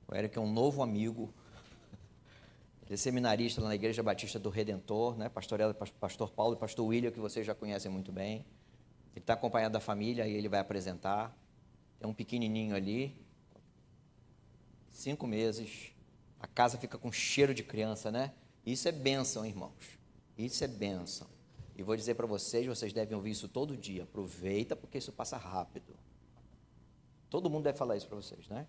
O Eric é um novo amigo. Ele é seminarista lá na Igreja Batista do Redentor, né? Pastor Paulo e pastor William, que vocês já conhecem muito bem. Ele está acompanhado da família e ele vai apresentar. Tem um pequenininho ali, 5 meses. A casa fica com cheiro de criança, né? Isso é bênção, irmãos. Isso é bênção. E vou dizer para vocês devem ouvir isso todo dia. Aproveita, porque isso passa rápido. Todo mundo deve falar isso para vocês, né?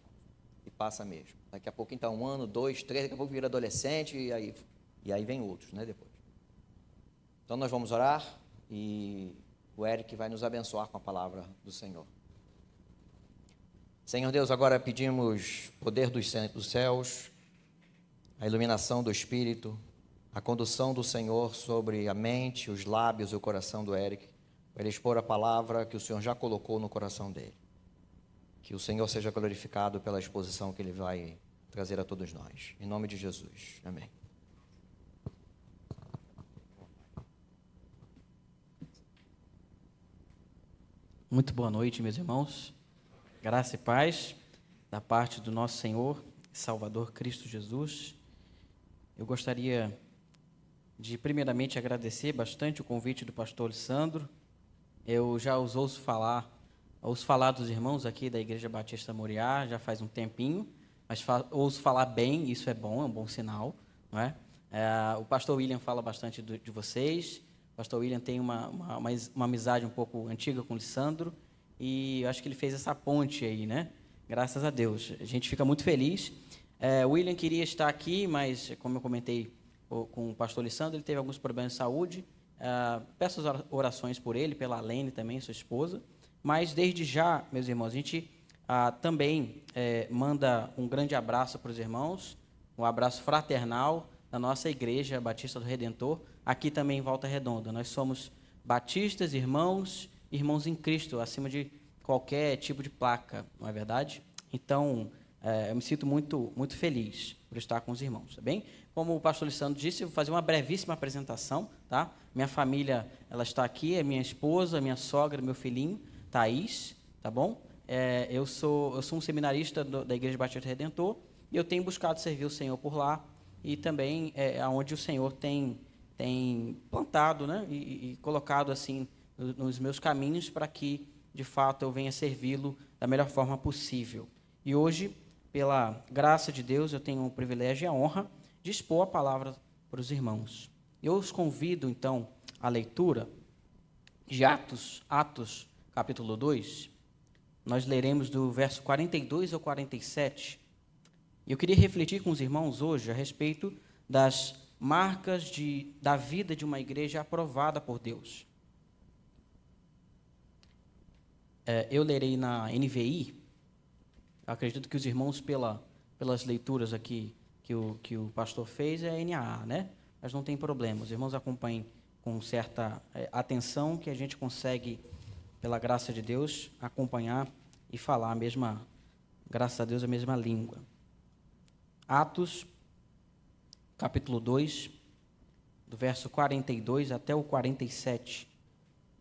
E passa mesmo. Daqui a pouco, então, 1 ano, 2, 3, daqui a pouco vira adolescente e aí vem outros, né, depois. Então, nós vamos orar e o Eric vai nos abençoar com a palavra do Senhor. Senhor Deus, agora pedimos poder dos céus, a iluminação do Espírito, a condução do Senhor sobre a mente, os lábios e o coração do Eric, para ele expor a palavra que o Senhor já colocou no coração dele. Que o Senhor seja glorificado pela exposição que ele vai trazer a todos nós. Em nome de Jesus. Amém. Muito boa noite, meus irmãos. Graça e paz da parte do nosso Senhor e Salvador Cristo Jesus. Eu gostaria de, primeiramente, agradecer bastante o convite do pastor Lissandro. Eu já os ouço falar dos irmãos aqui da Igreja Batista Moriá já faz um tempinho, mas ouço falar bem, isso é um bom sinal, não é? O pastor William fala bastante de vocês. O pastor William tem uma amizade um pouco antiga com o Lissandro, e eu acho que ele fez essa ponte aí, né? Graças a Deus. A gente fica muito feliz. O William queria estar aqui, mas, como eu comentei com o pastor Lissandro, ele teve alguns problemas de saúde. Peço as orações por ele, pela Alene também, sua esposa. Mas, desde já, meus irmãos, a gente também manda um grande abraço para os irmãos, um abraço fraternal da nossa Igreja Batista do Redentor, aqui também em Volta Redonda. Nós somos batistas, irmãos em Cristo, acima de qualquer tipo de placa, não é verdade? Então, eu me sinto muito, muito feliz por estar com os irmãos, tá bem? Como o pastor Lissandro disse, eu vou fazer uma brevíssima apresentação, tá? Minha família, ela está aqui, é minha esposa, minha sogra, meu filhinho, Thaís, tá bom? Eu sou um seminarista da Igreja Batista do Redentor e eu tenho buscado servir o Senhor por lá e também aonde o Senhor tem plantado, né? E colocado assim nos meus caminhos para que, de fato, eu venha servi-lo da melhor forma possível. E hoje, pela graça de Deus, eu tenho o privilégio e a honra de expor a palavra para os irmãos. Eu os convido, então, à leitura de Atos, capítulo 2. Nós leremos do verso 42 ao 47. Eu queria refletir com os irmãos hoje a respeito das marcas da vida de uma igreja aprovada por Deus. Eu lerei na NVI. Acredito que os irmãos, pelas leituras aqui que o pastor fez, é NAA, né? Mas não tem problema. Os irmãos acompanhem com certa atenção, que a gente consegue, pela graça de Deus, acompanhar e falar graças a Deus, a mesma língua. Atos, capítulo 2, do verso 42 até o 47,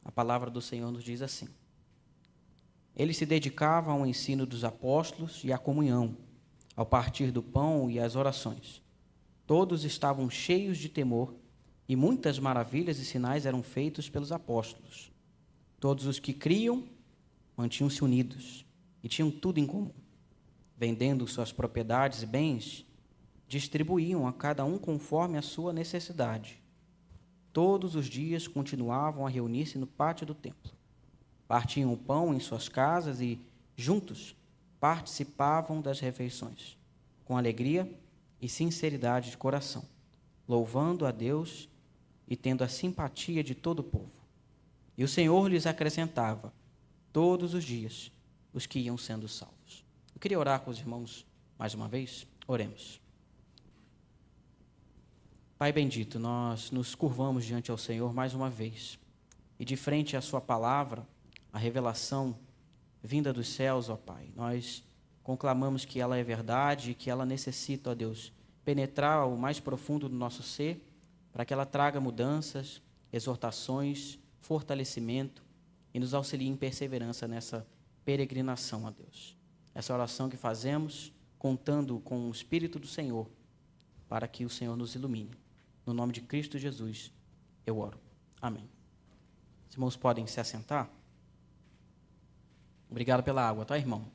a palavra do Senhor nos diz assim: Eles se dedicavam ao ensino dos apóstolos e à comunhão, ao partir do pão e às orações. Todos estavam cheios de temor, e muitas maravilhas e sinais eram feitos pelos apóstolos. Todos os que criam mantinham-se unidos e tinham tudo em comum. Vendendo suas propriedades e bens, distribuíam a cada um conforme a sua necessidade. Todos os dias continuavam a reunir-se no pátio do templo. Partiam o pão em suas casas e, juntos, participavam das refeições, com alegria e sinceridade de coração, louvando a Deus e tendo a simpatia de todo o povo. E o Senhor lhes acrescentava, todos os dias, os que iam sendo salvos. Eu queria orar com os irmãos mais uma vez. Oremos. Pai bendito, nós nos curvamos diante ao Senhor mais uma vez, e de frente à sua palavra, a revelação vinda dos céus, ó Pai, nós conclamamos que ela é verdade e que ela necessita, ó Deus, penetrar ao mais profundo do nosso ser, para que ela traga mudanças, exortações, fortalecimento e nos auxilie em perseverança nessa peregrinação, ó Deus. Essa oração que fazemos contando com o Espírito do Senhor, para que o Senhor nos ilumine. No nome de Cristo Jesus, eu oro. Amém. Os irmãos podem se assentar? Obrigado pela água, tá, irmão?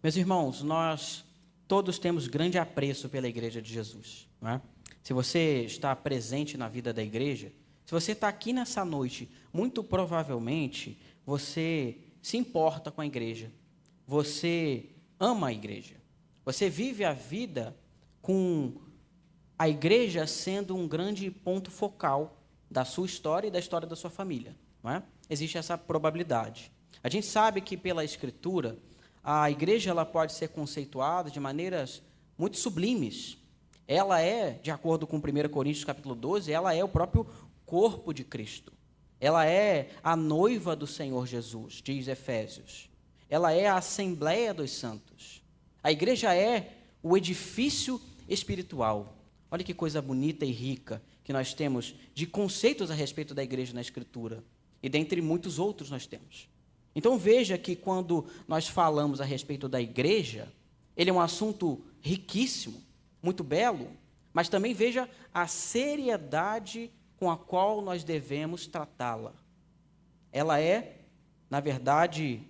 Meus irmãos, nós todos temos grande apreço pela Igreja de Jesus, não é? Se você está presente na vida da igreja, se você está aqui nessa noite, muito provavelmente você se importa com a igreja, você ama a igreja, você vive a vida com a igreja sendo um grande ponto focal da sua história e da história da sua família, não é? Existe essa probabilidade. A gente sabe que pela Escritura, a igreja ela pode ser conceituada de maneiras muito sublimes. Ela é, de acordo com 1 Coríntios capítulo 12, ela é o próprio corpo de Cristo. Ela é a noiva do Senhor Jesus, diz Efésios. Ela é a Assembleia dos Santos. A igreja é o edifício espiritual. Olha que coisa bonita e rica que nós temos de conceitos a respeito da igreja na Escritura. E dentre muitos outros nós temos. Então veja que quando nós falamos a respeito da igreja, ele é um assunto riquíssimo, muito belo, mas também veja a seriedade com a qual nós devemos tratá-la. Ela é, na verdade,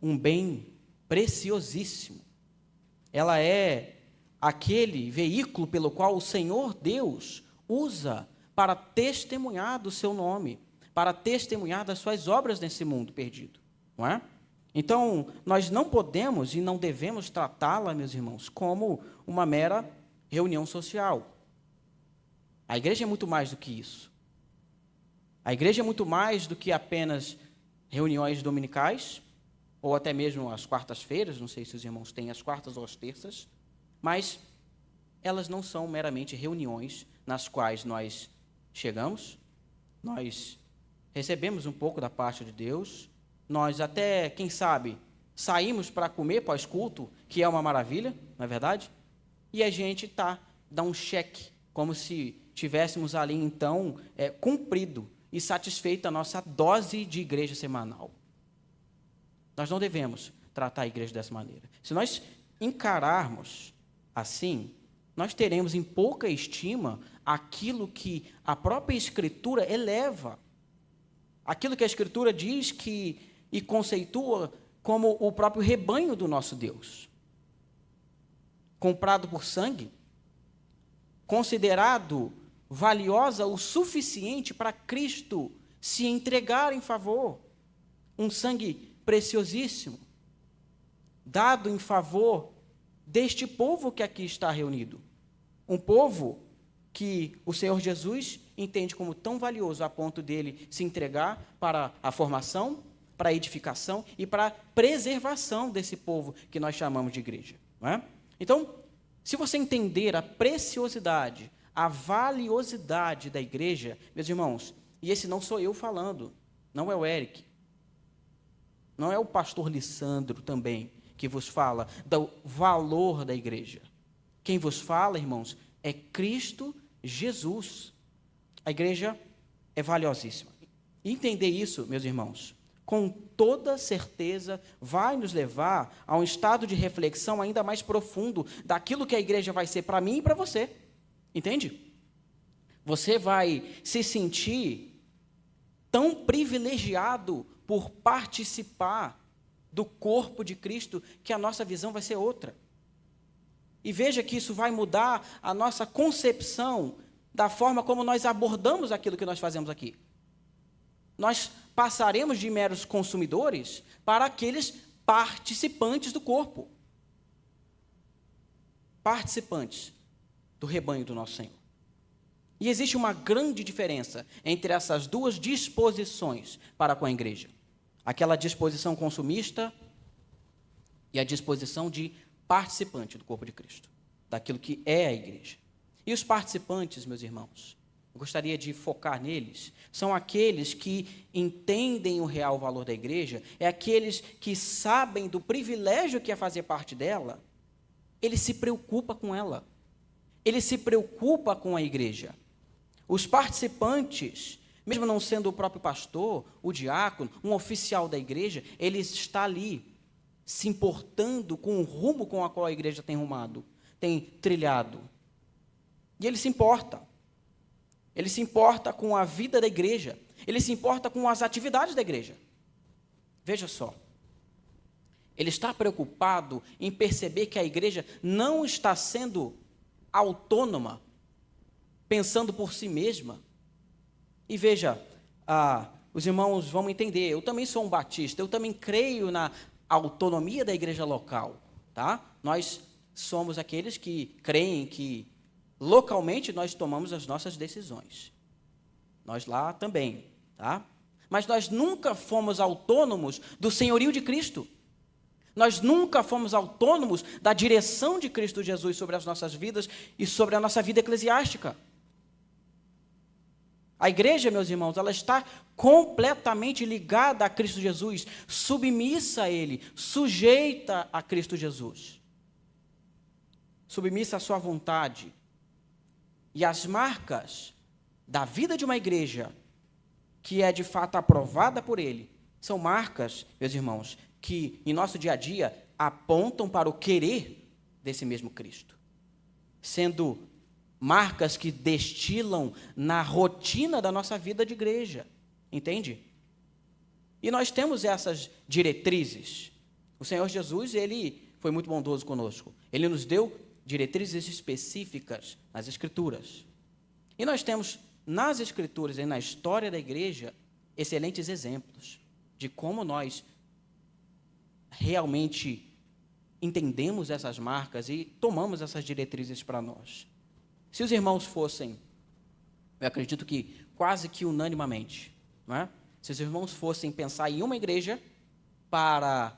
um bem preciosíssimo. Ela é aquele veículo pelo qual o Senhor Deus usa para testemunhar do seu nome, para testemunhar das suas obras nesse mundo perdido, não é? Então, nós não podemos e não devemos tratá-la, meus irmãos, como uma mera reunião social. A igreja é muito mais do que isso. A igreja é muito mais do que apenas reuniões dominicais, ou até mesmo as quartas-feiras, não sei se os irmãos têm as quartas ou as terças, mas elas não são meramente reuniões nas quais nós chegamos, nós recebemos um pouco da parte de Deus, nós até, quem sabe, saímos para comer pós-culto, que é uma maravilha, não é verdade? E a gente dá um cheque, como se tivéssemos ali, então, cumprido e satisfeito a nossa dose de igreja semanal. Nós não devemos tratar a igreja dessa maneira. Se nós encararmos assim, nós teremos em pouca estima aquilo que a própria Escritura eleva, aquilo que a Escritura diz que e conceitua como o próprio rebanho do nosso Deus, comprado por sangue, considerado valiosa o suficiente para Cristo se entregar em favor, um sangue preciosíssimo, dado em favor deste povo que aqui está reunido, um povo que o Senhor Jesus entende como tão valioso a ponto dele se entregar para a formação, para a edificação e para a preservação desse povo que nós chamamos de igreja, não é? Então, se você entender a preciosidade, a valiosidade da igreja, meus irmãos, e esse não sou eu falando, não é o Eric, não é o pastor Lissandro também que vos fala do valor da igreja. Quem vos fala, irmãos, é Cristo Jesus. A igreja é valiosíssima. Entender isso, meus irmãos, com toda certeza vai nos levar a um estado de reflexão ainda mais profundo daquilo que a igreja vai ser para mim e para você. Entende? Você vai se sentir tão privilegiado por participar do corpo de Cristo que a nossa visão vai ser outra. E veja que isso vai mudar a nossa concepção da forma como nós abordamos aquilo que nós fazemos aqui. Nós passaremos de meros consumidores para aqueles participantes do corpo. Participantes do rebanho do nosso Senhor. E existe uma grande diferença entre essas duas disposições para com a igreja. Aquela disposição consumista e a disposição de participante do corpo de Cristo, daquilo que é a igreja. E os participantes, meus irmãos, eu gostaria de focar neles, são aqueles que entendem o real valor da igreja, é aqueles que sabem do privilégio que é fazer parte dela, ele se preocupa com ela, ele se preocupa com a igreja. Os participantes, mesmo não sendo o próprio pastor, o diácono, um oficial da igreja, ele está ali, se importando com o rumo com o qual a igreja tem rumado, tem trilhado. E ele se importa. Ele se importa com a vida da igreja. Ele se importa com as atividades da igreja. Veja só. Ele está preocupado em perceber que a igreja não está sendo autônoma, pensando por si mesma. E veja, os irmãos vão entender, eu também sou um batista, eu também creio na autonomia da igreja local, tá? Nós somos aqueles que creem que localmente nós tomamos as nossas decisões. Nós lá também, tá? Mas nós nunca fomos autônomos do senhorio de Cristo. Nós nunca fomos autônomos da direção de Cristo Jesus sobre as nossas vidas e sobre a nossa vida eclesiástica. A igreja, meus irmãos, ela está completamente ligada a Cristo Jesus, submissa a Ele, sujeita a Cristo Jesus, submissa à sua vontade. E as marcas da vida de uma igreja que é de fato aprovada por Ele, são marcas, meus irmãos, que em nosso dia a dia apontam para o querer desse mesmo Cristo, sendo marcas que destilam na rotina da nossa vida de igreja, entende? E nós temos essas diretrizes. O Senhor Jesus, Ele foi muito bondoso conosco. Ele nos deu diretrizes específicas nas Escrituras. E nós temos nas Escrituras e na história da igreja excelentes exemplos de como nós realmente entendemos essas marcas e tomamos essas diretrizes para nós. Se os irmãos fossem, eu acredito que quase que unanimamente, não é? Se os irmãos fossem pensar em uma igreja para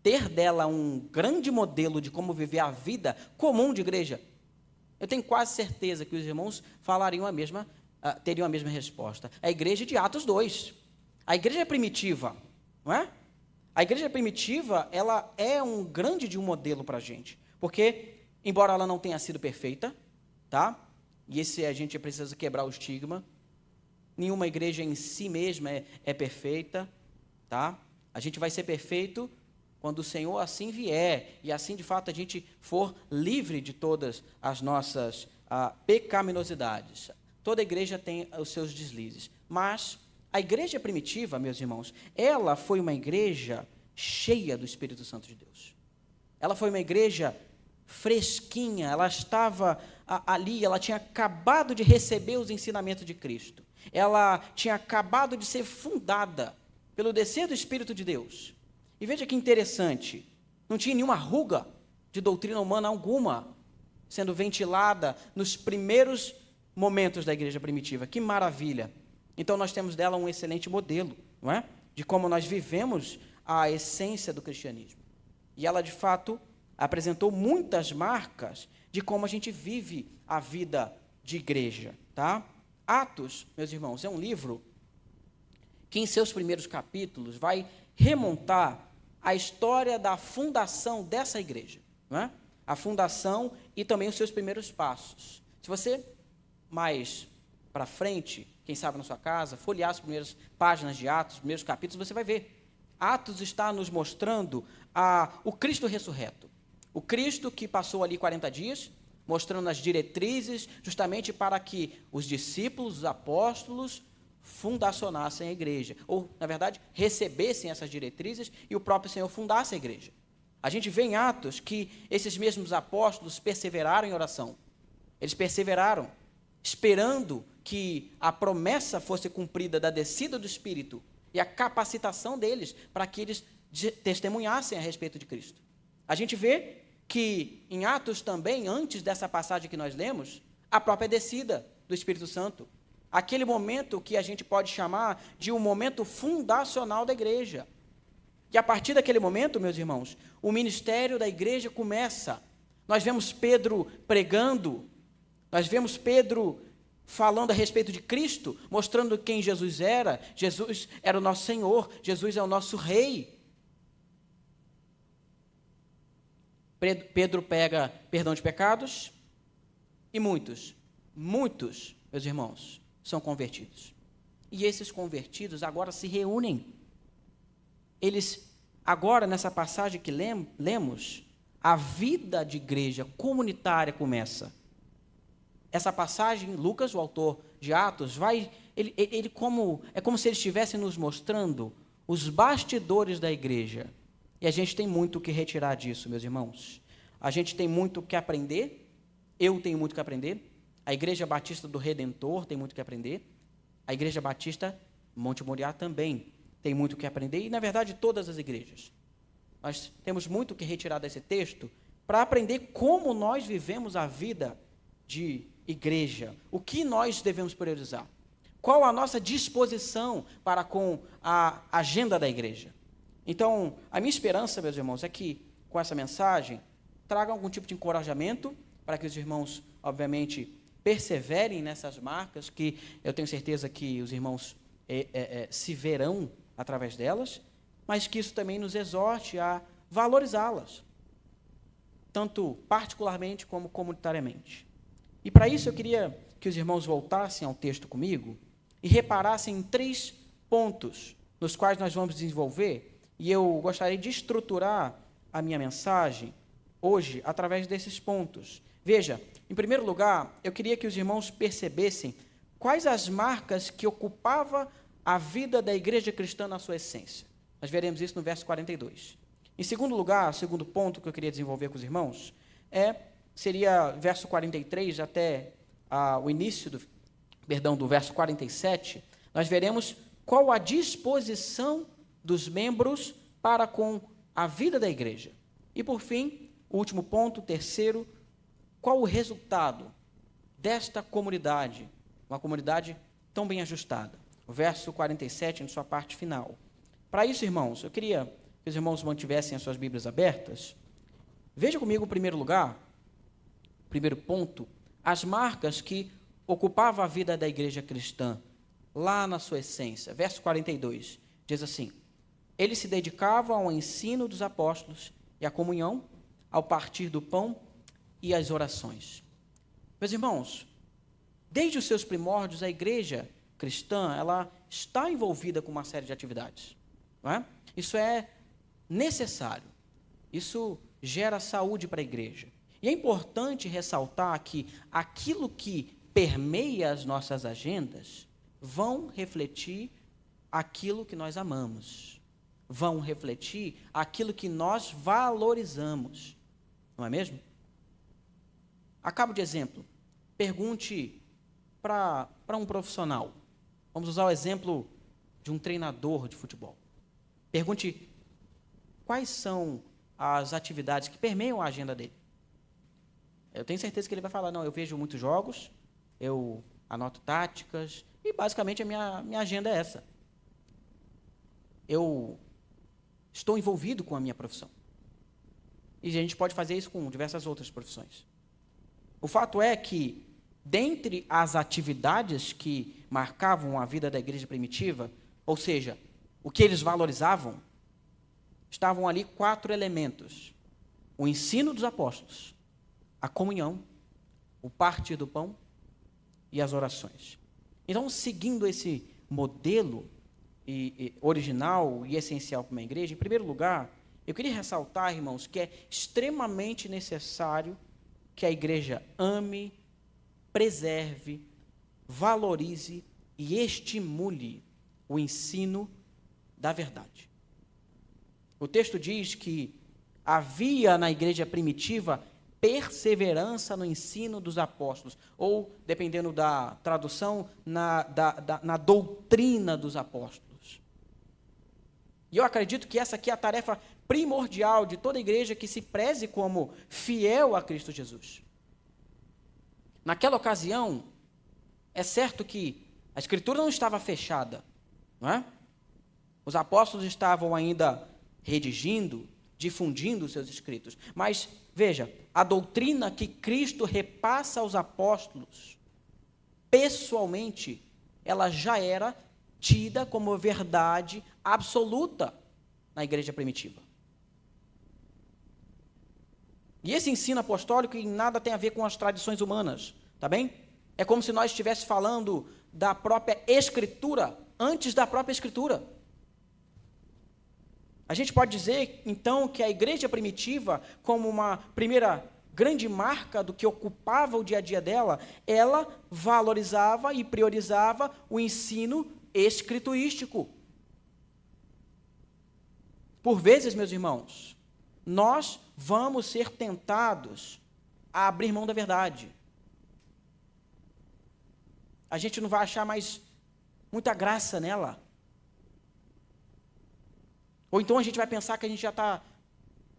ter dela um grande modelo de como viver a vida comum de igreja, eu tenho quase certeza que os irmãos falariam teriam a mesma resposta. A igreja de Atos 2. A igreja primitiva, não é? A igreja primitiva, ela é um grande de um modelo para a gente, porque, embora ela não tenha sido perfeita, tá? E esse a gente precisa quebrar o estigma. Nenhuma igreja em si mesma é perfeita, tá? A gente vai ser perfeito quando o Senhor assim vier, e assim de fato a gente for livre de todas as nossas pecaminosidades. Toda igreja tem os seus deslizes, mas a igreja primitiva, meus irmãos, ela foi uma igreja cheia do Espírito Santo de Deus. Ela foi uma igreja fresquinha, ela estava ali, ela tinha acabado de receber os ensinamentos de Cristo. Ela tinha acabado de ser fundada pelo descer do Espírito de Deus. E veja que interessante, não tinha nenhuma ruga de doutrina humana alguma sendo ventilada nos primeiros momentos da igreja primitiva. Que maravilha! Então nós temos dela um excelente modelo, não é? De como nós vivemos a essência do cristianismo. E ela, de fato, apresentou muitas marcas de como a gente vive a vida de igreja, tá? Atos, meus irmãos, é um livro que em seus primeiros capítulos vai remontar a história da fundação dessa igreja, não é? A fundação e também os seus primeiros passos. Se você mais para frente, quem sabe na sua casa, folhear as primeiras páginas de Atos, os primeiros capítulos, você vai ver. Atos está nos mostrando o Cristo ressurreto. O Cristo que passou ali 40 dias, mostrando as diretrizes, justamente para que os discípulos, os apóstolos, fundacionassem a igreja. Ou, na verdade, recebessem essas diretrizes e o próprio Senhor fundasse a igreja. A gente vê em Atos que esses mesmos apóstolos perseveraram em oração. Eles perseveraram, esperando que a promessa fosse cumprida da descida do Espírito e a capacitação deles para que eles testemunhassem a respeito de Cristo. A gente vê que em Atos também, antes dessa passagem que nós lemos, a própria descida do Espírito Santo, aquele momento que a gente pode chamar de um momento fundacional da igreja. E a partir daquele momento, meus irmãos, o ministério da igreja começa. Nós vemos Pedro pregando, nós vemos Pedro falando a respeito de Cristo, mostrando quem Jesus era. Jesus era o nosso Senhor, Jesus é o nosso Rei. Pedro pega perdão de pecados e muitos, meus irmãos, são convertidos. E esses convertidos agora se reúnem. Eles agora, nessa passagem que lemos, a vida de igreja comunitária começa. Essa passagem, Lucas, o autor de Atos, é como se ele estivesse nos mostrando os bastidores da igreja. E a gente tem muito o que retirar disso, meus irmãos. A gente tem muito o que aprender. Eu tenho muito o que aprender. A Igreja Batista do Redentor tem muito o que aprender. A Igreja Batista Monte Moriá também tem muito o que aprender. E, na verdade, todas as igrejas. Nós temos muito o que retirar desse texto para aprender como nós vivemos a vida de igreja. O que nós devemos priorizar. Qual a nossa disposição para com a agenda da igreja. Então, a minha esperança, meus irmãos, é que com essa mensagem traga algum tipo de encorajamento para que os irmãos, obviamente, perseverem nessas marcas, que eu tenho certeza que os irmãos se verão através delas, mas que isso também nos exorte a valorizá-las, tanto particularmente como comunitariamente. E para isso eu queria que os irmãos voltassem ao texto comigo e reparassem em 3 pontos nos quais nós vamos desenvolver, e eu gostaria de estruturar a minha mensagem hoje através desses pontos. Veja, em primeiro lugar, eu queria que os irmãos percebessem quais as marcas que ocupava a vida da igreja cristã na sua essência. Nós veremos isso no verso 42. Em segundo lugar, o segundo ponto que eu queria desenvolver com os irmãos seria verso 43 até o início do verso 47, nós veremos qual a disposição dos membros para com a vida da igreja. E, por fim, o último ponto, terceiro, qual o resultado desta comunidade, uma comunidade tão bem ajustada. O verso 47, em sua parte final. Para isso, irmãos, eu queria que os irmãos mantivessem as suas Bíblias abertas. Veja comigo, em primeiro lugar, primeiro ponto, as marcas que ocupavam a vida da igreja cristã, lá na sua essência. Verso 42, diz assim: eles se dedicavam ao ensino dos apóstolos e à comunhão, ao partir do pão e às orações. Meus irmãos, desde os seus primórdios, a igreja cristã, ela está envolvida com uma série de atividades. Não é? Isso é necessário. Isso gera saúde para a igreja. E é importante ressaltar que aquilo que permeia as nossas agendas vão refletir aquilo que nós amamos. Vão refletir aquilo que nós valorizamos. Não é mesmo? A cabo de exemplo, pergunte para um profissional. Vamos usar o exemplo de um treinador de futebol. Pergunte quais são as atividades que permeiam a agenda dele. Eu tenho certeza que ele vai falar, não, eu vejo muitos jogos, eu anoto táticas, e basicamente a minha agenda é essa. Eu estou envolvido com a minha profissão. E a gente pode fazer isso com diversas outras profissões. O fato é que, dentre as atividades que marcavam a vida da igreja primitiva, ou seja, o que eles valorizavam, estavam ali 4 elementos: o ensino dos apóstolos, a comunhão, o partir do pão e as orações. Então, seguindo esse modelo original e essencial para uma igreja, em primeiro lugar, eu queria ressaltar, irmãos, que é extremamente necessário que a igreja ame, preserve, valorize e estimule o ensino da verdade. O texto diz que havia na igreja primitiva perseverança no ensino dos apóstolos, ou, dependendo da tradução, na doutrina dos apóstolos. E eu acredito que essa aqui é a tarefa primordial de toda igreja que se preze como fiel a Cristo Jesus. Naquela ocasião, é certo que a Escritura não estava fechada, não é? Os apóstolos estavam ainda redigindo, difundindo os seus escritos. Mas, veja, a doutrina que Cristo repassa aos apóstolos, pessoalmente, ela já era tida como verdade absoluta na igreja primitiva. E esse ensino apostólico em nada tem a ver com as tradições humanas, tá bem? É como se nós estivéssemos falando da própria Escritura antes da própria Escritura. A gente pode dizer, então, que a igreja primitiva, como uma primeira grande marca do que ocupava o dia a dia dela, ela valorizava e priorizava o ensino escriturístico. Por vezes, meus irmãos, nós vamos ser tentados a abrir mão da verdade. A gente não vai achar mais muita graça nela. Ou então a gente vai pensar que a gente já está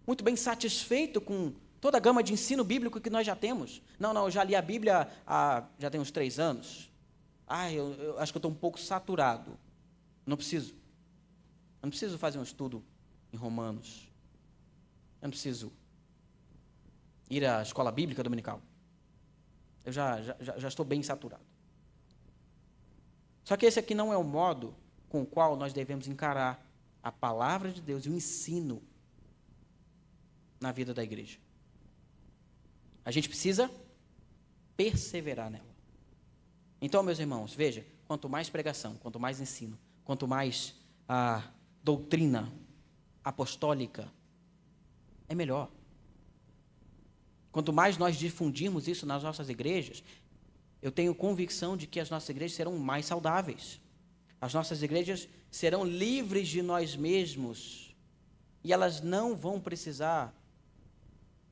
muito bem satisfeito com toda a gama de ensino bíblico que nós já temos. Não, eu já li a Bíblia já tem uns 3 anos. Eu acho que eu estou um pouco saturado. Não preciso. Eu não preciso fazer um estudo em Romanos. Eu não preciso ir à escola bíblica dominical. Eu já estou bem saturado. Só que esse aqui não é o modo com o qual nós devemos encarar a palavra de Deus e o ensino na vida da igreja. A gente precisa perseverar nela. Então, meus irmãos, veja, quanto mais pregação, quanto mais ensino, quanto mais doutrina apostólica, é melhor. Quanto mais nós difundirmos isso nas nossas igrejas, eu tenho convicção de que as nossas igrejas serão mais saudáveis. As nossas igrejas serão livres de nós mesmos e elas não vão precisar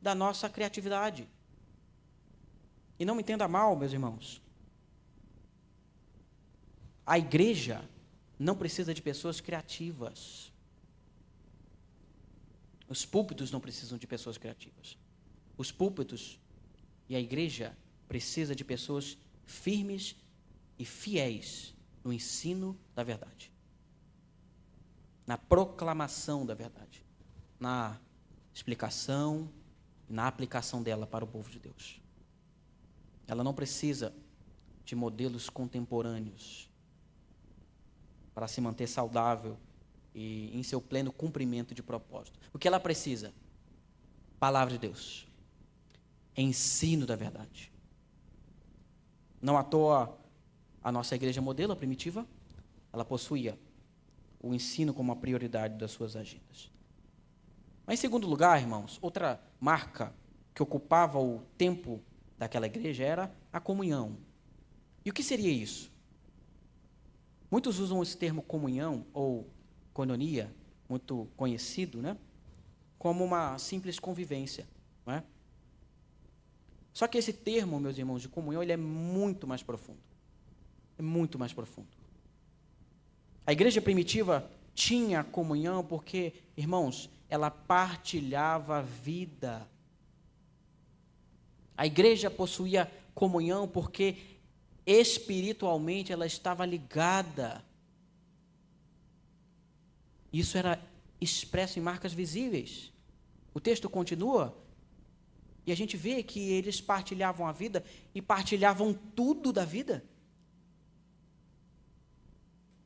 da nossa criatividade. E não me entenda mal, meus irmãos. A igreja não precisa de pessoas criativas. Os púlpitos não precisam de pessoas criativas. Os púlpitos e a igreja precisa de pessoas firmes e fiéis no ensino da verdade, na proclamação da verdade, na explicação e na aplicação dela para o povo de Deus. Ela não precisa de modelos contemporâneos para se manter saudável e em seu pleno cumprimento de propósito. O que ela precisa? Palavra de Deus, ensino da verdade. Não à toa, a nossa igreja modelo, a primitiva, ela possuía o ensino como uma prioridade das suas agendas. Mas, em segundo lugar, irmãos, outra marca que ocupava o tempo daquela igreja era a comunhão. E o que seria isso? Muitos usam esse termo comunhão ou koinonia, muito conhecido, né? Como uma simples convivência, não é? Só que esse termo, meus irmãos, de comunhão, ele é muito mais profundo. É muito mais profundo. A igreja primitiva tinha comunhão porque, irmãos, ela partilhava a vida. A igreja possuía comunhão porque espiritualmente ela estava ligada. Isso era expresso em marcas visíveis. O texto continua e a gente vê que eles partilhavam a vida e partilhavam tudo da vida.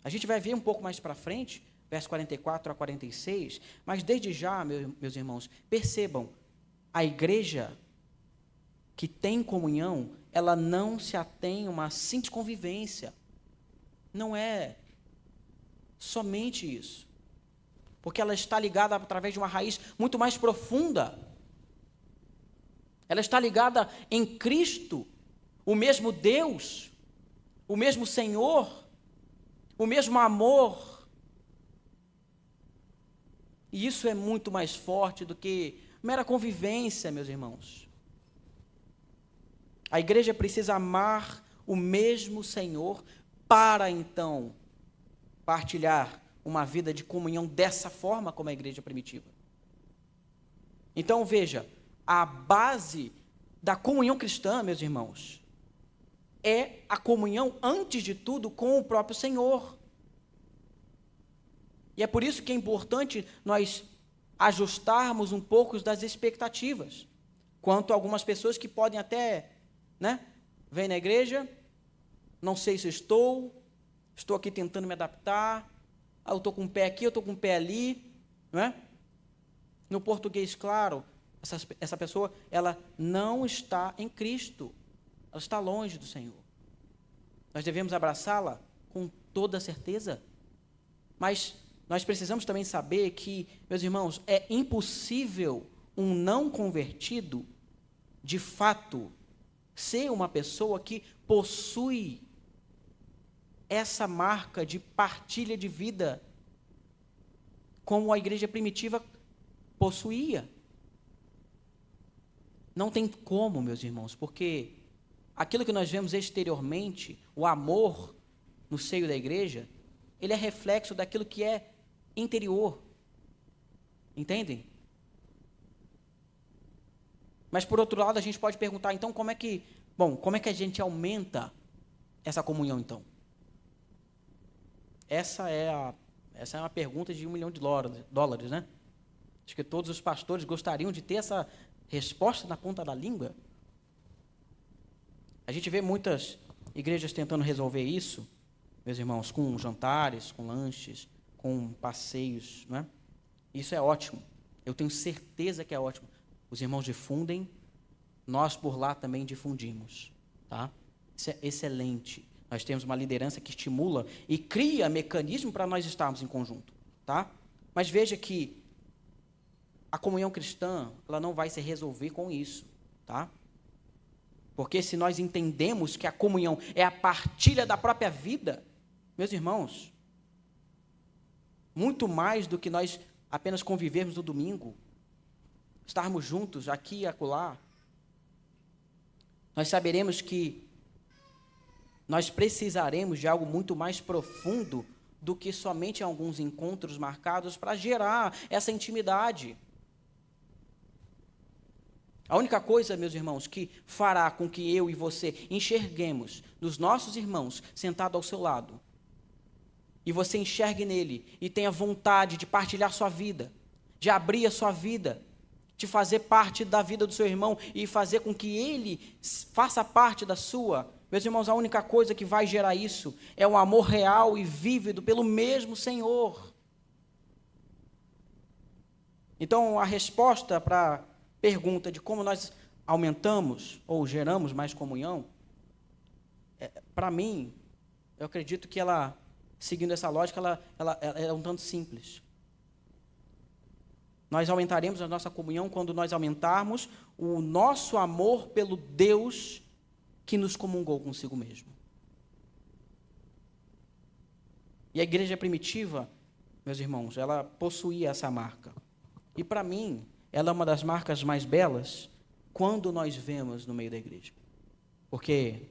A gente vai ver um pouco mais para frente, verso 44 a 46, mas desde já, meus irmãos, percebam, a igreja que tem comunhão, ela não se atém a uma simples convivência. Não é somente isso. Porque ela está ligada através de uma raiz muito mais profunda. Ela está ligada em Cristo, o mesmo Deus, o mesmo Senhor, o mesmo amor. E isso é muito mais forte do que mera convivência, meus irmãos. A igreja precisa amar o mesmo Senhor para, então, partilhar uma vida de comunhão dessa forma como a igreja primitiva. Então, veja, a base da comunhão cristã, meus irmãos, é a comunhão, antes de tudo, com o próprio Senhor. E é por isso que é importante nós ajustarmos um pouco das expectativas, quanto a algumas pessoas que podem até, vem na igreja, não sei se estou aqui tentando me adaptar, eu estou com um pé aqui, eu estou com um pé ali, não é? No português, claro, essa pessoa, ela não está em Cristo, ela está longe do Senhor. Nós devemos abraçá-la com toda certeza, mas nós precisamos também saber que, meus irmãos, é impossível um não convertido, de fato, ser uma pessoa que possui essa marca de partilha de vida, como a igreja primitiva possuía. Não tem como, meus irmãos, porque aquilo que nós vemos exteriormente, o amor no seio da igreja, ele é reflexo daquilo que é interior. Entendem? Mas, por outro lado, a gente pode perguntar, então, como é que a gente aumenta essa comunhão, então? Essa é uma pergunta de $1 milhão, né? Acho que todos os pastores gostariam de ter essa resposta na ponta da língua. A gente vê muitas igrejas tentando resolver isso, meus irmãos, com jantares, com lanches, com passeios, não é? Isso é ótimo. Eu tenho certeza que é ótimo. Os irmãos difundem, nós por lá também difundimos, tá? Isso é excelente. Nós temos uma liderança que estimula e cria mecanismo para nós estarmos em conjunto, tá? Mas veja que a comunhão cristã, ela não vai se resolver com isso, tá? Porque se nós entendemos que a comunhão é a partilha da própria vida, meus irmãos, muito mais do que nós apenas convivermos no domingo, estarmos juntos aqui e acolá, nós saberemos que nós precisaremos de algo muito mais profundo do que somente alguns encontros marcados para gerar essa intimidade. A única coisa, meus irmãos, que fará com que eu e você enxerguemos nos nossos irmãos sentados ao seu lado, e você enxergue nele e tenha vontade de partilhar sua vida, de abrir a sua vida, de fazer parte da vida do seu irmão e fazer com que ele faça parte da sua. Meus irmãos, a única coisa que vai gerar isso é um amor real e vívido pelo mesmo Senhor. Então, a resposta para a pergunta de como nós aumentamos ou geramos mais comunhão, para mim, eu acredito que ela, seguindo essa lógica, ela é um tanto simples. Nós aumentaremos a nossa comunhão quando nós aumentarmos o nosso amor pelo Deus que nos comungou consigo mesmo. E a igreja primitiva, meus irmãos, ela possuía essa marca. E para mim, ela é uma das marcas mais belas quando nós vemos no meio da igreja. Porque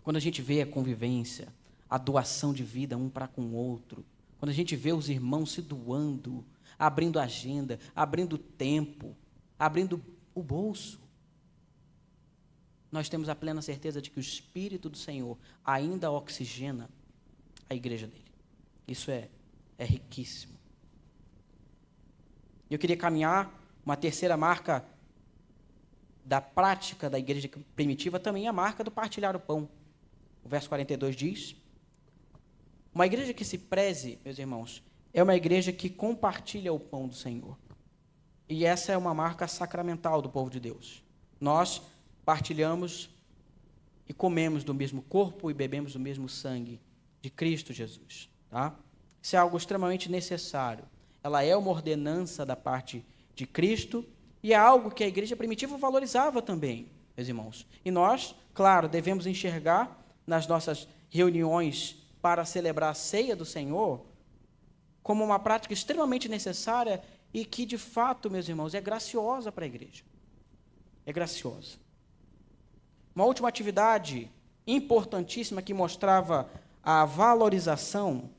quando a gente vê a convivência, a doação de vida um para com o outro, quando a gente vê os irmãos se doando, abrindo agenda, abrindo tempo, abrindo o bolso, nós temos a plena certeza de que o Espírito do Senhor ainda oxigena a igreja dele. Isso é riquíssimo. Eu queria caminhar uma terceira marca da prática da igreja primitiva, também a marca do partilhar o pão. O verso 42 diz: uma igreja que se preze, meus irmãos, é uma igreja que compartilha o pão do Senhor. E essa é uma marca sacramental do povo de Deus. Nós partilhamos e comemos do mesmo corpo e bebemos do mesmo sangue de Cristo Jesus. Tá? Isso é algo extremamente necessário. Ela é uma ordenança da parte de Cristo e é algo que a igreja primitiva valorizava também, meus irmãos. E nós, claro, devemos enxergar nas nossas reuniões para celebrar a ceia do Senhor como uma prática extremamente necessária e que, de fato, meus irmãos, é graciosa para a igreja. É graciosa. Uma última atividade importantíssima que mostrava a valorização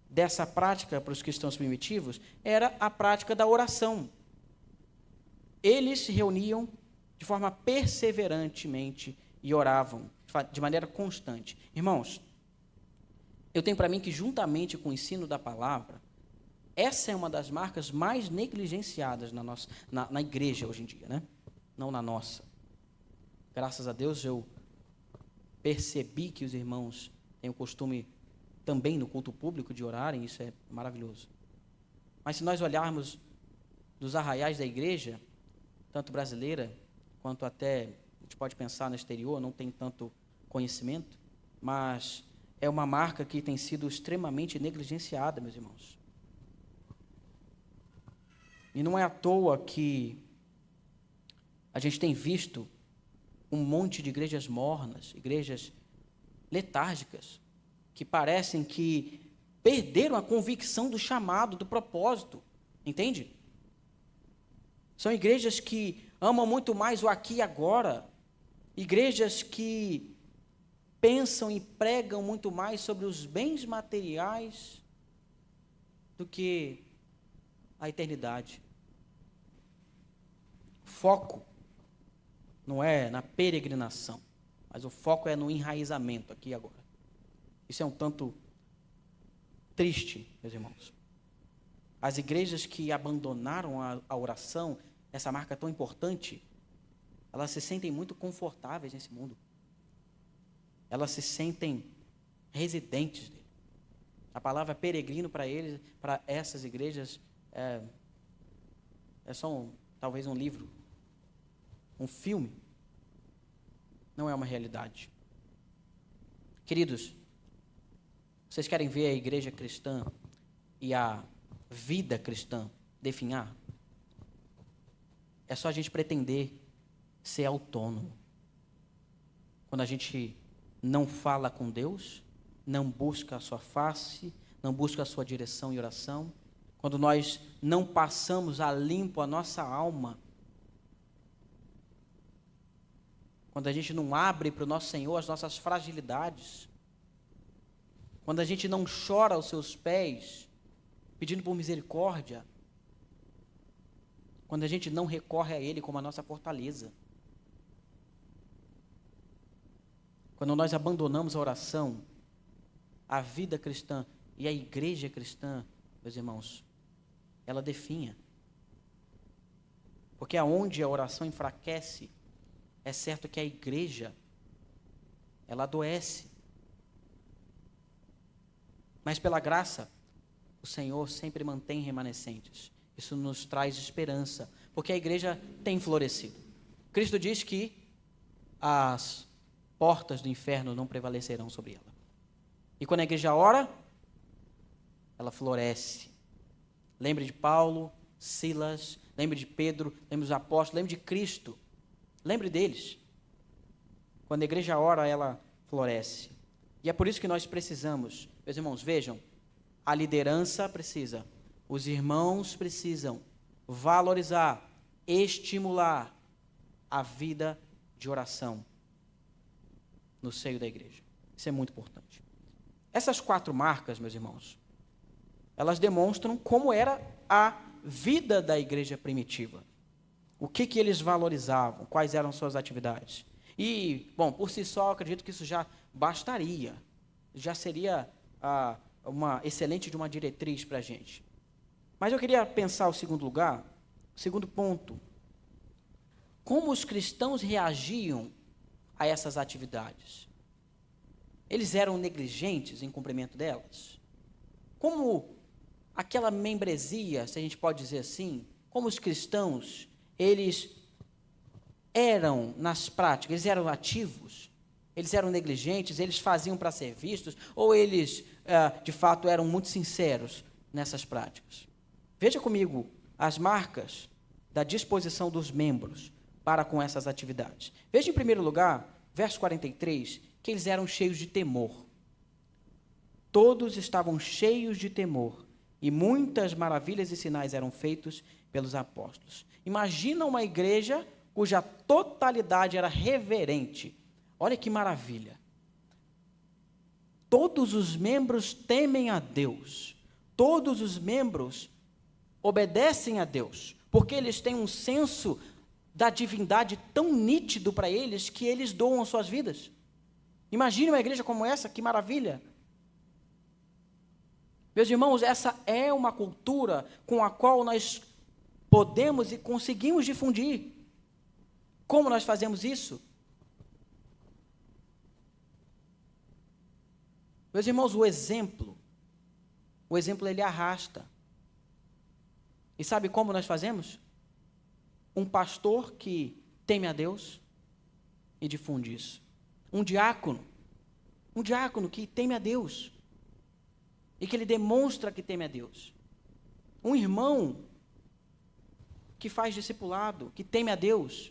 dessa prática para os cristãos primitivos era a prática da oração. Eles se reuniam de forma perseverantemente e oravam de maneira constante. Irmãos, eu tenho para mim que, juntamente com o ensino da palavra, essa é uma das marcas mais negligenciadas na igreja hoje em dia, né? Não na nossa. Graças a Deus eu percebi que os irmãos têm o costume também no culto público de orarem, isso é maravilhoso. Mas se nós olharmos dos arraiais da igreja, tanto brasileira, quanto até, a gente pode pensar no exterior, não tem tanto conhecimento, mas é uma marca que tem sido extremamente negligenciada, meus irmãos. E não é à toa que a gente tem visto um monte de igrejas mornas, igrejas letárgicas, que parecem que perderam a convicção do chamado, do propósito, entende? São igrejas que amam muito mais o aqui e agora, igrejas que pensam e pregam muito mais sobre os bens materiais do que a eternidade. O foco não é na peregrinação, mas o foco é no enraizamento aqui e agora. Isso é um tanto triste, meus irmãos. As igrejas que abandonaram a oração, essa marca tão importante, elas se sentem muito confortáveis nesse mundo. Elas se sentem residentes dele. A palavra peregrino para eles, para essas igrejas, é só talvez um livro, um filme. Não é uma realidade. Queridos, vocês querem ver a igreja cristã e a vida cristã definhar? É só a gente pretender ser autônomo. Quando a gente não fala com Deus, não busca a sua face, não busca a sua direção e oração, quando nós não passamos a limpo a nossa alma, quando a gente não abre para o nosso Senhor as nossas fragilidades, quando a gente não chora aos seus pés, pedindo por misericórdia, quando a gente não recorre a Ele como a nossa fortaleza, quando nós abandonamos a oração, a vida cristã e a igreja cristã, meus irmãos, ela definha. Porque aonde a oração enfraquece, é certo que a igreja, ela adoece. Mas pela graça, o Senhor sempre mantém remanescentes. Isso nos traz esperança, porque a igreja tem florescido. Cristo diz que as portas do inferno não prevalecerão sobre ela. E quando a igreja ora, ela floresce. Lembre de Paulo, Silas, lembre de Pedro, lembre dos apóstolos, lembre de Cristo. Lembre deles. Quando a igreja ora, ela floresce. E é por isso que nós precisamos, meus irmãos, vejam, a liderança precisa, os irmãos precisam valorizar, estimular a vida de oração no seio da igreja. Isso é muito importante. Essas 4 marcas, meus irmãos, elas demonstram como era a vida da igreja primitiva. O que eles valorizavam, quais eram suas atividades. E, bom, por si só, eu acredito que isso já bastaria. Já seria uma excelente de uma diretriz para a gente. Mas eu queria pensar o segundo lugar, o segundo ponto. Como os cristãos reagiam a essas atividades? Eles eram negligentes em cumprimento delas? Como aquela membresia, se a gente pode dizer assim, como os cristãos, eles eram nas práticas, eles eram ativos, eles eram negligentes, eles faziam para ser vistos, ou eles, de fato, eram muito sinceros nessas práticas? Veja comigo as marcas da disposição dos membros para com essas atividades. Veja, em primeiro lugar, verso 43, que eles eram cheios de temor. Todos estavam cheios de temor, e muitas maravilhas e sinais eram feitos pelos apóstolos. Imagina uma igreja cuja totalidade era reverente. Olha que maravilha. Todos os membros temem a Deus. Todos os membros obedecem a Deus, porque eles têm um senso da divindade tão nítido para eles que eles doam suas vidas. Imagine uma igreja como essa, que maravilha. Meus irmãos, essa é uma cultura com a qual nós podemos e conseguimos difundir. Como nós fazemos isso? Meus irmãos, o exemplo ele arrasta. E sabe como nós fazemos? Um pastor que teme a Deus e difunde isso. Um diácono Um diácono que teme a Deus e que ele demonstra que teme a Deus. Um irmão que faz discipulado, que teme a Deus,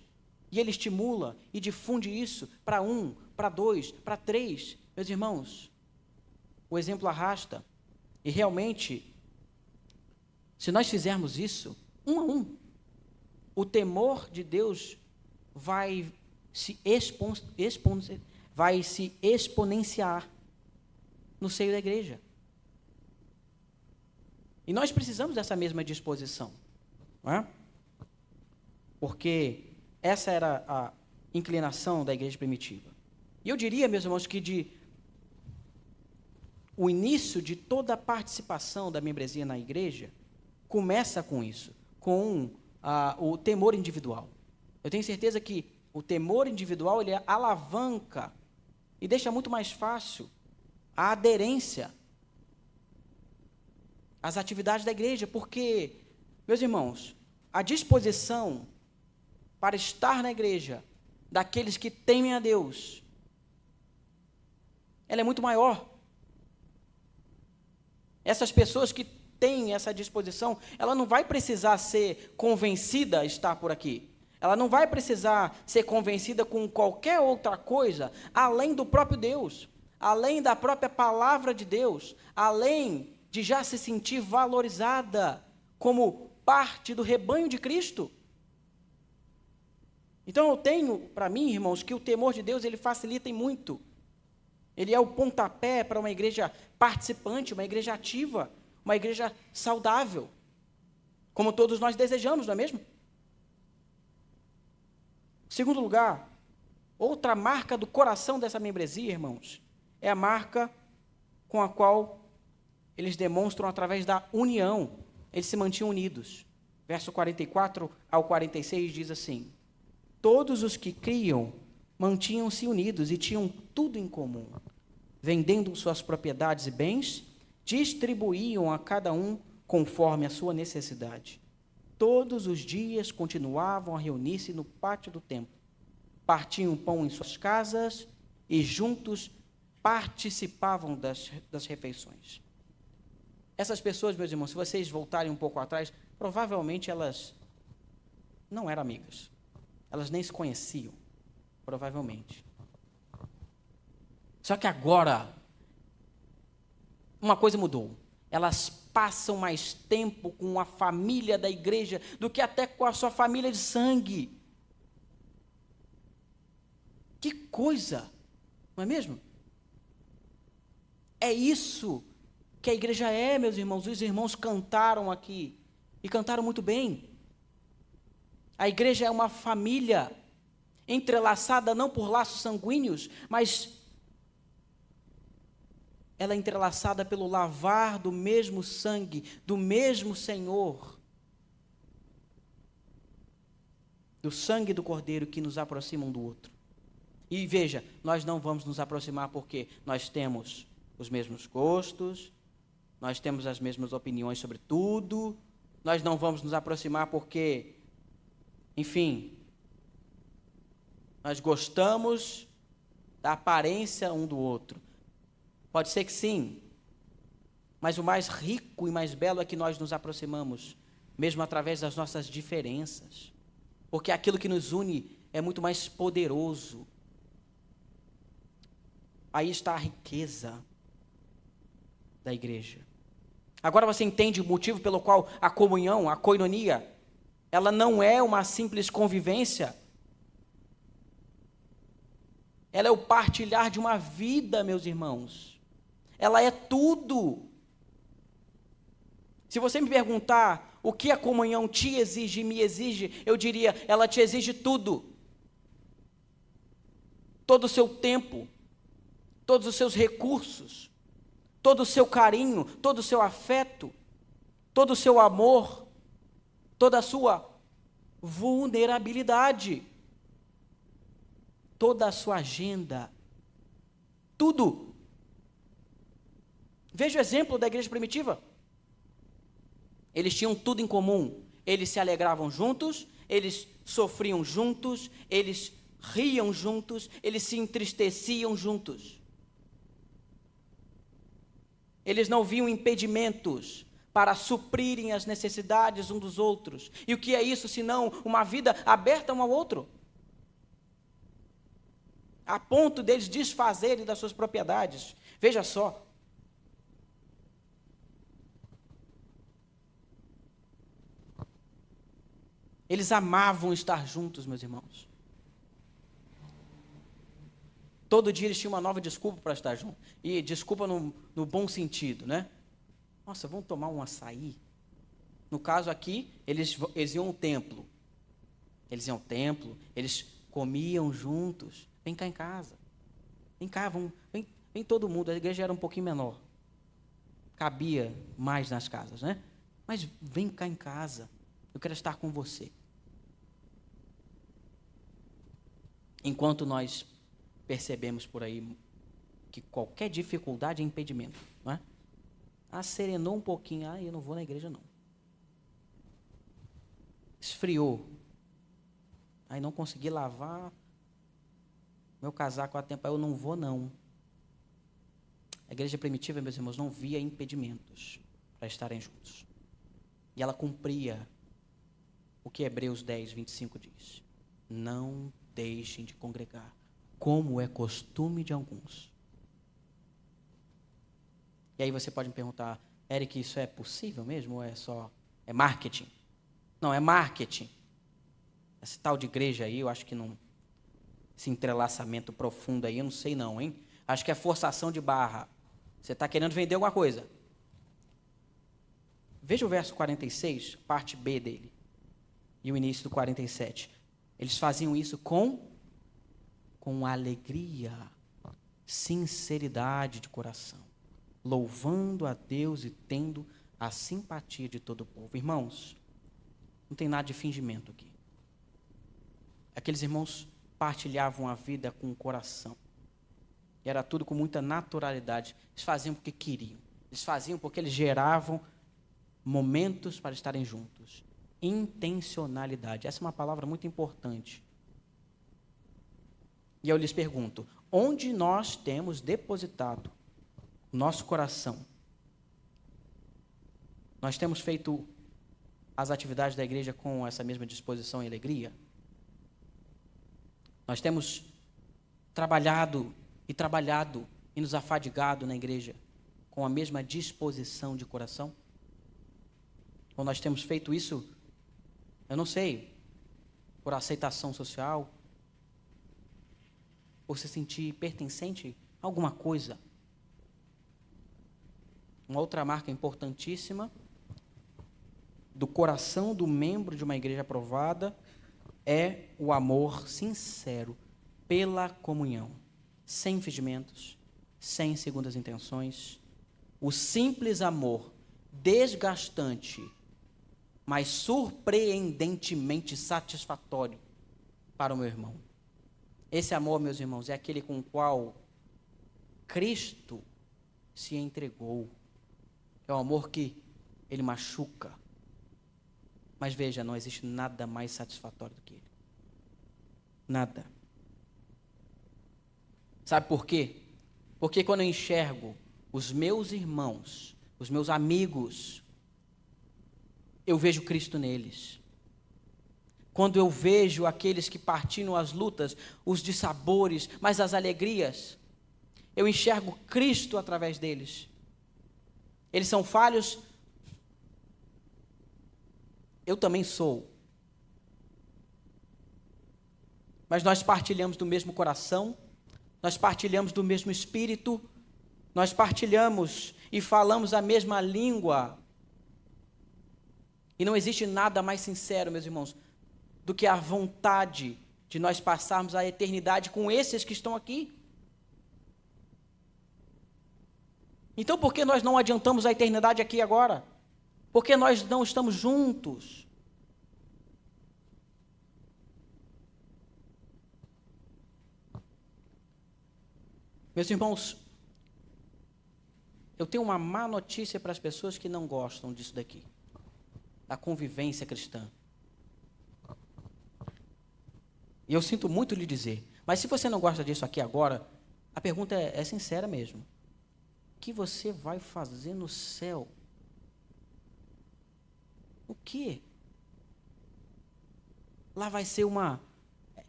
e ele estimula e difunde isso para 1, para 2, para 3. Meus irmãos, o exemplo arrasta. E realmente, se nós fizermos isso, 1 a 1, o temor de Deus vai se exponenciar no seio da igreja. E nós precisamos dessa mesma disposição, não é? Porque essa era a inclinação da igreja primitiva. E eu diria, meus irmãos, que o início de toda a participação da membresia na igreja começa com isso, com o temor individual. Eu tenho certeza que o temor individual, ele alavanca e deixa muito mais fácil a aderência às atividades da igreja, porque, meus irmãos, a disposição para estar na igreja daqueles que temem a Deus, ela é muito maior. Essas pessoas que têm essa disposição, ela não vai precisar ser convencida a estar por aqui. Ela não vai precisar ser convencida com qualquer outra coisa, além do próprio Deus, além da própria palavra de Deus, além de já se sentir valorizada como parte do rebanho de Cristo. Então eu tenho para mim, irmãos, que o temor de Deus, ele facilita em muito. Ele é o pontapé para uma igreja participante, uma igreja ativa, uma igreja saudável, como todos nós desejamos, não é mesmo? Segundo lugar, outra marca do coração dessa membresia, irmãos, é a marca com a qual eles demonstram através da união. Eles se mantinham unidos. Verso 44 ao 46 diz assim: todos os que criam mantinham-se unidos e tinham tudo em comum. Vendendo suas propriedades e bens, distribuíam a cada um conforme a sua necessidade. Todos os dias continuavam a reunir-se no pátio do templo. Partiam pão em suas casas e juntos participavam das refeições. Essas pessoas, meus irmãos, se vocês voltarem um pouco atrás, provavelmente elas não eram amigas. Elas nem se conheciam, provavelmente. Só que agora, uma coisa mudou. Elas passam mais tempo com a família da igreja do que até com a sua família de sangue. Que coisa, não é mesmo? É isso que a igreja é, meus irmãos. Os irmãos cantaram aqui, e cantaram muito bem. A igreja é uma família, entrelaçada não por laços sanguíneos, mas ela é entrelaçada pelo lavar do mesmo sangue, do mesmo Senhor, do sangue do Cordeiro que nos aproxima um do outro. E veja, nós não vamos nos aproximar porque nós temos os mesmos gostos, nós temos as mesmas opiniões sobre tudo, nós não vamos nos aproximar porque, enfim, nós gostamos da aparência um do outro. Pode ser que sim, mas o mais rico e mais belo é que nós nos aproximamos, mesmo através das nossas diferenças, porque aquilo que nos une é muito mais poderoso. Aí está a riqueza da igreja. Agora você entende o motivo pelo qual a comunhão, a koinonia, ela não é uma simples convivência. Ela é o partilhar de uma vida, meus irmãos. Ela é tudo. Se você me perguntar o que a comunhão te exige e me exige, eu diria, ela te exige tudo. Todo o seu tempo, todos os seus recursos, todo o seu carinho, todo o seu afeto, todo o seu amor, toda a sua vulnerabilidade, toda a sua agenda, tudo. Veja o exemplo da igreja primitiva. Eles tinham tudo em comum. Eles se alegravam juntos, eles sofriam juntos, eles riam juntos, eles se entristeciam juntos. Eles não viam impedimentos para suprirem as necessidades uns dos outros. E o que é isso, senão uma vida aberta um ao outro? A ponto deles desfazerem das suas propriedades. Veja só. Eles amavam estar juntos, meus irmãos. Todo dia eles tinham uma nova desculpa para estar juntos. E desculpa no bom sentido, né? Nossa, vamos tomar um açaí? No caso aqui, eles iam ao templo. Eles comiam juntos. Vem cá em casa. Vem cá, vem todo mundo. A igreja era um pouquinho menor. Cabia mais nas casas, né? Mas vem cá em casa. Eu quero estar com você. Enquanto nós percebemos por aí que qualquer dificuldade é impedimento, não é? Serenou um pouquinho, eu não vou na igreja não. Esfriou. Aí não consegui lavar meu casaco a tempo, eu não vou não. A igreja primitiva, meus irmãos, não via impedimentos para estarem juntos. E ela cumpria o que Hebreus 10, 25 diz. Não deixem de congregar, como é costume de alguns. E aí você pode me perguntar, Eric, isso é possível mesmo ou é marketing? Não, é marketing. Esse tal de igreja aí, eu acho que não, esse entrelaçamento profundo aí, eu não sei não, hein? Acho que é forçação de barra. Você está querendo vender alguma coisa. Veja o verso 46, parte B dele, e o início do 47. Eles faziam isso com alegria, sinceridade de coração, louvando a Deus e tendo a simpatia de todo o povo. Irmãos, não tem nada de fingimento aqui. Aqueles irmãos partilhavam a vida com o coração. E era tudo com muita naturalidade. Eles faziam porque queriam. Eles faziam porque eles geravam momentos para estarem juntos. Intencionalidade. Essa é uma palavra muito importante. E eu lhes pergunto, onde nós temos depositado o nosso coração? Nós temos feito as atividades da igreja com essa mesma disposição e alegria? Nós temos trabalhado e nos afadigado na igreja com a mesma disposição de coração? Ou nós temos feito isso, eu não sei, por aceitação social, por se sentir pertencente a alguma coisa? Uma outra marca importantíssima do coração do membro de uma igreja aprovada é o amor sincero pela comunhão, sem fingimentos, sem segundas intenções. O simples amor desgastante, mas surpreendentemente satisfatório para o meu irmão. Esse amor, meus irmãos, é aquele com o qual Cristo se entregou. É o amor que ele machuca. Mas veja, não existe nada mais satisfatório do que ele. Nada. Sabe por quê? Porque quando eu enxergo os meus irmãos, os meus amigos, eu vejo Cristo neles. Quando eu vejo aqueles que partilham as lutas, os dissabores, mas as alegrias, eu enxergo Cristo através deles. Eles são falhos, eu também sou. Mas nós partilhamos do mesmo coração, nós partilhamos do mesmo espírito, nós partilhamos e falamos a mesma língua. E não existe nada mais sincero, meus irmãos, do que a vontade de nós passarmos a eternidade com esses que estão aqui. Então, por que nós não adiantamos a eternidade aqui agora? Por que nós não estamos juntos? Meus irmãos, eu tenho uma má notícia para as pessoas que não gostam disso daqui, da convivência cristã. E eu sinto muito lhe dizer, mas se você não gosta disso aqui agora, a pergunta é sincera mesmo. que você vai fazer no céu? O quê? Lá vai ser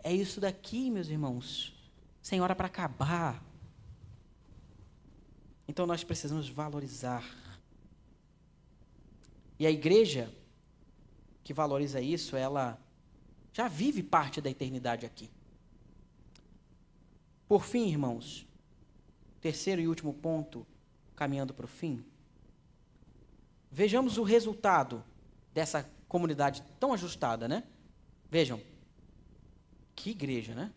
é isso daqui, meus irmãos. Sem hora para acabar. Então nós precisamos valorizar. E a igreja que valoriza isso, ela já vive parte da eternidade aqui. Por fim, irmãos, terceiro e último ponto, caminhando para o fim, vejamos o resultado dessa comunidade tão ajustada, né? Vejam, que igreja, né?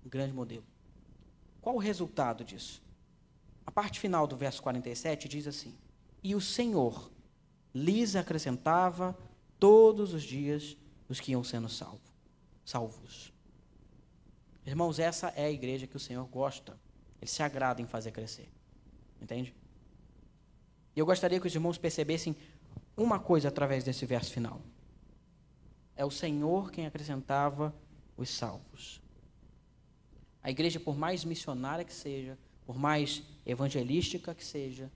Um grande modelo. Qual o resultado disso? A parte final do verso 47 diz assim: e o Senhor lhes acrescentava todos os dias os que iam sendo salvos. Irmãos, essa é a igreja que o Senhor gosta. Ele se agrada em fazer crescer. Entende? E eu gostaria que os irmãos percebessem uma coisa através desse verso final. É o Senhor quem acrescentava os salvos. A igreja, por mais missionária que seja, por mais evangelística que seja,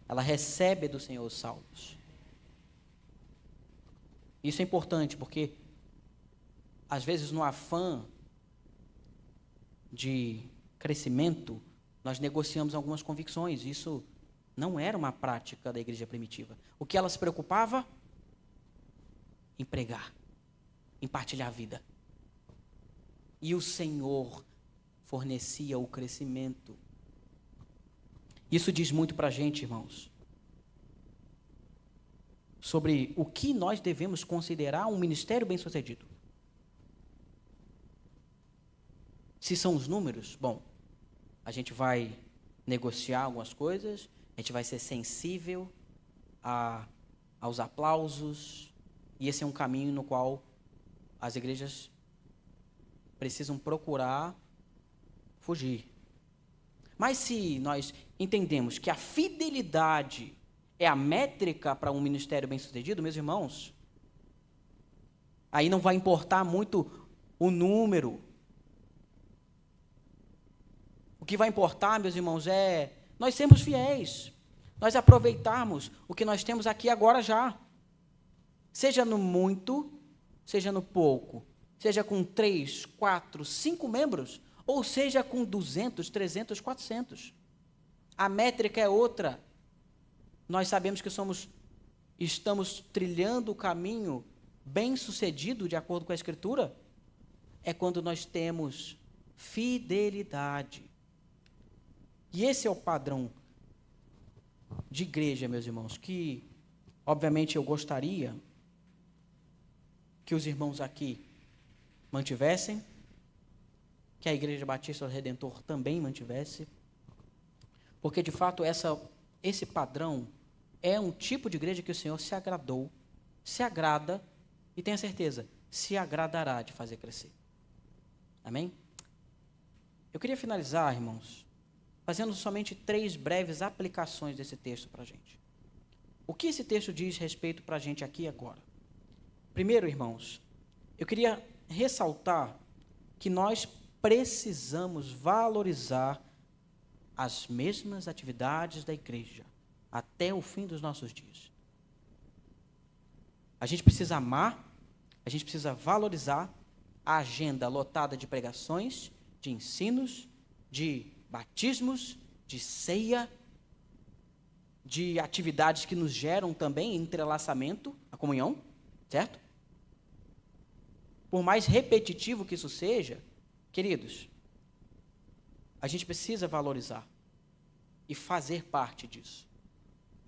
ela recebe do Senhor os salvos. Isso é importante porque, às vezes, no afã de crescimento, nós negociamos algumas convicções. Isso não era uma prática da igreja primitiva. O que ela se preocupava? Em pregar, em partilhar a vida. E o Senhor fornecia o crescimento. Isso diz muito para a gente, irmãos, sobre o que nós devemos considerar um ministério bem-sucedido. Se são os números, bom, a gente vai negociar algumas coisas, a gente vai ser sensível aos aplausos, e esse é um caminho no qual as igrejas precisam procurar fugir. Mas se nós entendemos que a fidelidade é a métrica para um ministério bem-sucedido, meus irmãos, aí não vai importar muito o número. O que vai importar, meus irmãos, é nós sermos fiéis, nós aproveitarmos o que nós temos aqui agora já. Seja no muito, seja no pouco, seja com 3, 4, 5 membros, ou seja com 200, 300, 400. A métrica é outra. Nós sabemos que estamos trilhando o caminho bem-sucedido, de acordo com a Escritura, é quando nós temos fidelidade. E esse é o padrão de igreja, meus irmãos, que, obviamente, eu gostaria que os irmãos aqui mantivessem, que a Igreja Batista do Redentor também mantivesse, porque, de fato, esse padrão é um tipo de igreja que o Senhor se agradou, se agrada e, tenha certeza, se agradará de fazer crescer. Amém? Eu queria finalizar, irmãos, fazendo somente 3 breves aplicações desse texto para a gente. O que esse texto diz respeito para a gente aqui e agora? Primeiro, irmãos, eu queria ressaltar que nós precisamos valorizar as mesmas atividades da igreja até o fim dos nossos dias. A gente precisa amar, a gente precisa valorizar a agenda lotada de pregações, de ensinos, de batismos, de ceia, de atividades que nos geram também entrelaçamento, a comunhão, certo? Por mais repetitivo que isso seja, queridos, a gente precisa valorizar e fazer parte disso.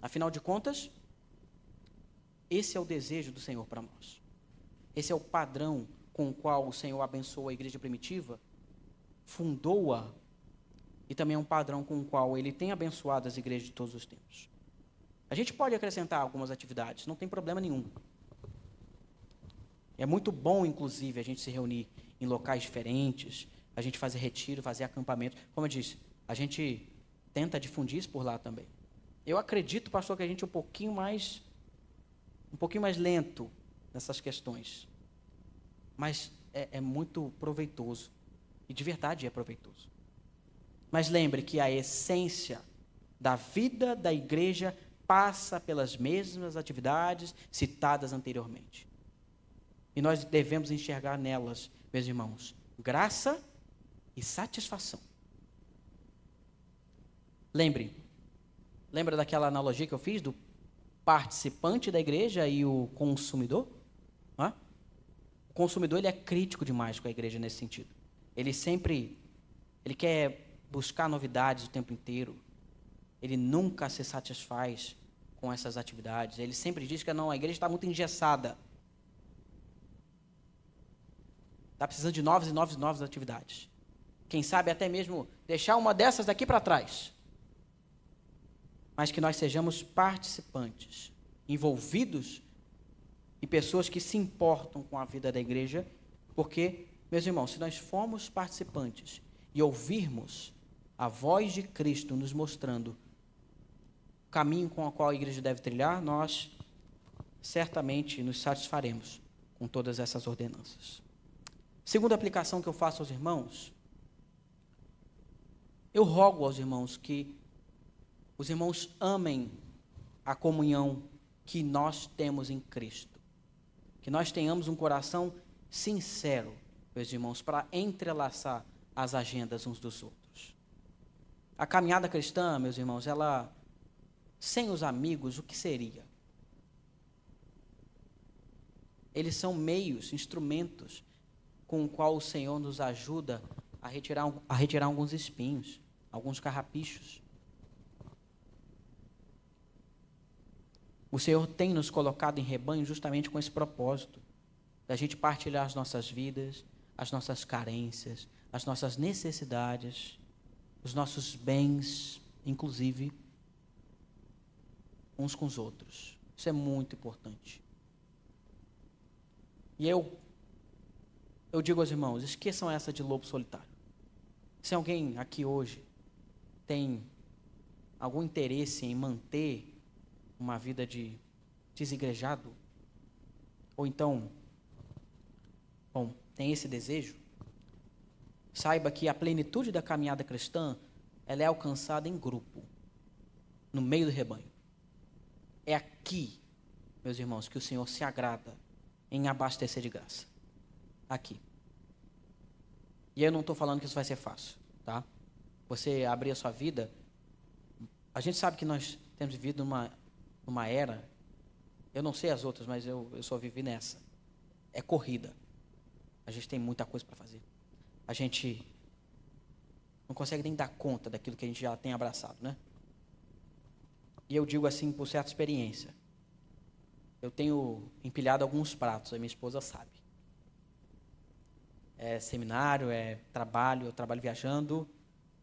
Afinal de contas, esse é o desejo do Senhor para nós. Esse é o padrão com o qual o Senhor abençoou a igreja primitiva, fundou-a, e também é um padrão com o qual Ele tem abençoado as igrejas de todos os tempos. A gente pode acrescentar algumas atividades, não tem problema nenhum. É muito bom, inclusive, a gente se reunir em locais diferentes, a gente fazer retiro, fazer acampamento. Como eu disse, a gente tenta difundir isso por lá também. Eu acredito, pastor, que a gente é um pouquinho mais lento nessas questões. Mas é muito proveitoso. E de verdade é proveitoso. Mas lembre que a essência da vida da igreja passa pelas mesmas atividades citadas anteriormente. E nós devemos enxergar nelas, meus irmãos, graça e satisfação. Lembra daquela analogia que eu fiz do participante da igreja e o consumidor? Hã? O consumidor, ele é crítico demais com a igreja nesse sentido. Ele quer buscar novidades o tempo inteiro. Ele nunca se satisfaz com essas atividades. Ele sempre diz que não, a igreja está muito engessada. Está precisando de novas atividades. Quem sabe até mesmo deixar uma dessas daqui para trás. Mas que nós sejamos participantes, envolvidos e pessoas que se importam com a vida da igreja, porque, meus irmãos, se nós formos participantes e ouvirmos a voz de Cristo nos mostrando o caminho com o qual a igreja deve trilhar, nós certamente nos satisfaremos com todas essas ordenanças. Segunda aplicação que eu faço aos irmãos, eu rogo aos irmãos que os irmãos amem a comunhão que nós temos em Cristo. Que nós tenhamos um coração sincero, meus irmãos, para entrelaçar as agendas uns dos outros. A caminhada cristã, meus irmãos, ela, sem os amigos, o que seria? Eles são meios, instrumentos, com o qual o Senhor nos ajuda a retirar alguns espinhos, alguns carrapichos. O Senhor tem nos colocado em rebanho justamente com esse propósito, da gente partilhar as nossas vidas, as nossas carências, as nossas necessidades, os nossos bens, inclusive, uns com os outros. Isso é muito importante. E eu digo aos irmãos, esqueçam essa de lobo solitário. Se alguém aqui hoje tem algum interesse em manter uma vida de desigrejado, ou então, tem esse desejo, saiba que a plenitude da caminhada cristã, ela é alcançada em grupo, no meio do rebanho. É aqui, meus irmãos, que o Senhor se agrada em abastecer de graça. Aqui. E eu não estou falando que isso vai ser fácil, tá? Você abrir a sua vida, a gente sabe que nós temos vivido numa era, eu não sei as outras, mas eu só vivi nessa. É corrida. A gente tem muita coisa para fazer. A gente não consegue nem dar conta daquilo que a gente já tem abraçado, né? E eu digo assim por certa experiência. Eu tenho empilhado alguns pratos, a minha esposa sabe. É seminário, é trabalho, eu trabalho viajando,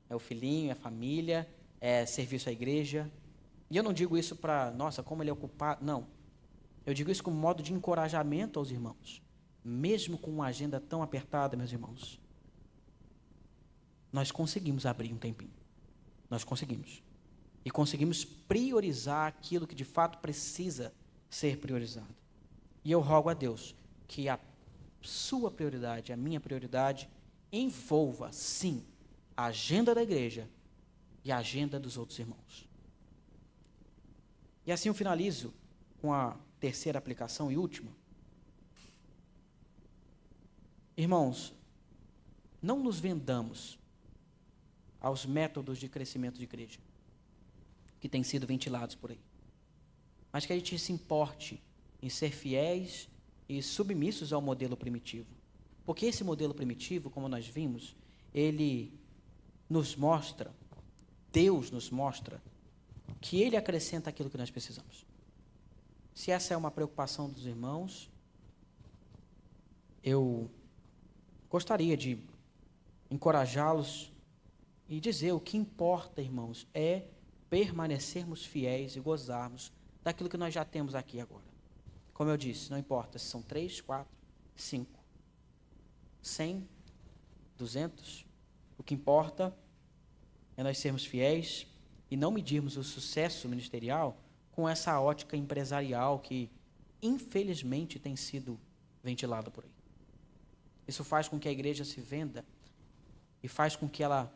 é o filhinho, é família, é serviço à igreja. E eu não digo isso para, nossa, como ele é ocupado, não. Eu digo isso como modo de encorajamento aos irmãos. Mesmo com uma agenda tão apertada, meus irmãos, nós conseguimos abrir um tempinho. Nós conseguimos. E conseguimos priorizar aquilo que de fato precisa ser priorizado. E eu rogo a Deus que a sua prioridade, a minha prioridade, envolva, sim, a agenda da igreja e a agenda dos outros irmãos. E assim eu finalizo com a terceira aplicação e última. Irmãos, não nos vendamos aos métodos de crescimento de igreja que têm sido ventilados por aí, mas que a gente se importe em ser fiéis e submissos ao modelo primitivo. Porque esse modelo primitivo, como nós vimos, ele nos mostra, Deus nos mostra, que Ele acrescenta aquilo que nós precisamos. Se essa é uma preocupação dos irmãos, eu gostaria de encorajá-los e dizer o que importa, irmãos, é permanecermos fiéis e gozarmos daquilo que nós já temos aqui agora. Como eu disse, não importa se são 3, 4, 5, 100, 200, o que importa é nós sermos fiéis e não medirmos o sucesso ministerial com essa ótica empresarial que, infelizmente, tem sido ventilada por aí. Isso faz com que a igreja se venda e faz com que ela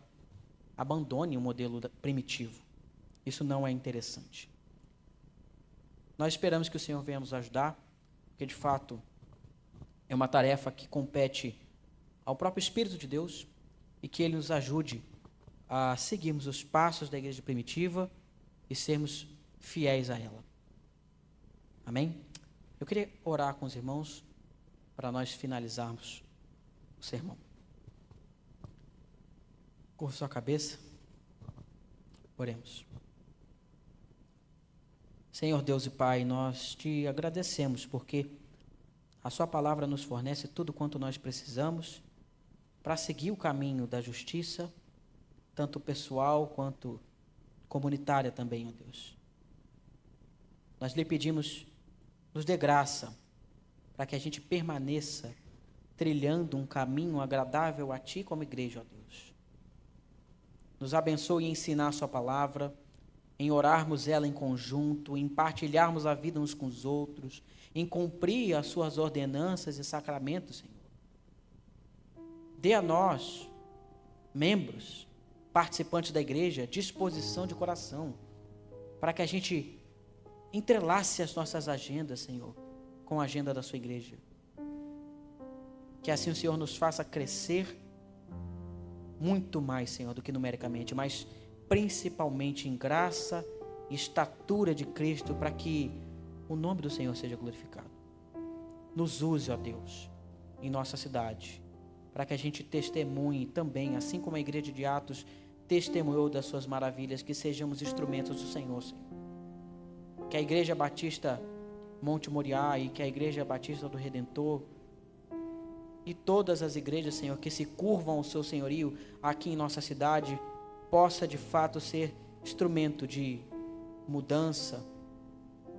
abandone o modelo primitivo. Isso não é interessante. Nós esperamos que o Senhor venha nos ajudar, porque de fato é uma tarefa que compete ao próprio Espírito de Deus e que Ele nos ajude a seguirmos os passos da igreja primitiva e sermos fiéis a ela. Amém? Eu queria orar com os irmãos para nós finalizarmos o sermão. Curva sua cabeça. Oremos. Senhor Deus e Pai, nós te agradecemos porque a sua palavra nos fornece tudo quanto nós precisamos para seguir o caminho da justiça, tanto pessoal quanto comunitária também, ó Deus. Nós lhe pedimos, nos dê graça para que a gente permaneça trilhando um caminho agradável a Ti como igreja, ó Deus. Nos abençoe em ensinar a sua palavra, em orarmos ela em conjunto, em partilharmos a vida uns com os outros, em cumprir as suas ordenanças e sacramentos, Senhor. Dê a nós, membros, participantes da igreja, disposição de coração, para que a gente entrelace as nossas agendas, Senhor, com a agenda da sua igreja. Que assim o Senhor nos faça crescer muito mais, Senhor, do que numericamente, mas principalmente em graça e estatura de Cristo, para que o nome do Senhor seja glorificado. Nos use, ó Deus, em nossa cidade, para que a gente testemunhe também, assim como a igreja de Atos testemunhou das suas maravilhas, que sejamos instrumentos do Senhor, Senhor. Que a igreja batista Monte Moriá e que a igreja batista do Redentor e todas as igrejas, Senhor, que se curvam ao seu senhorio aqui em nossa cidade, possa de fato ser instrumento de mudança,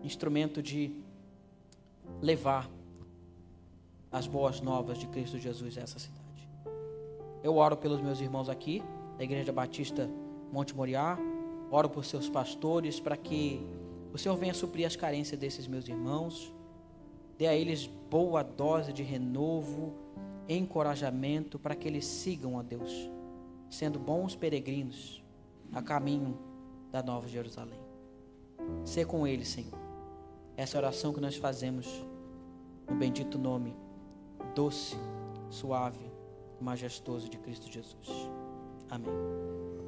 instrumento de levar as boas novas de Cristo Jesus a essa cidade. Eu oro pelos meus irmãos aqui, da Igreja Batista Monte Moriá, oro por seus pastores, para que o Senhor venha suprir as carências desses meus irmãos, dê a eles boa dose de renovo, encorajamento, para que eles sigam a Deus, sendo bons peregrinos a caminho da Nova Jerusalém. Sê com eles, Senhor. Essa oração que nós fazemos no bendito nome, doce, suave e majestoso de Cristo Jesus. Amém.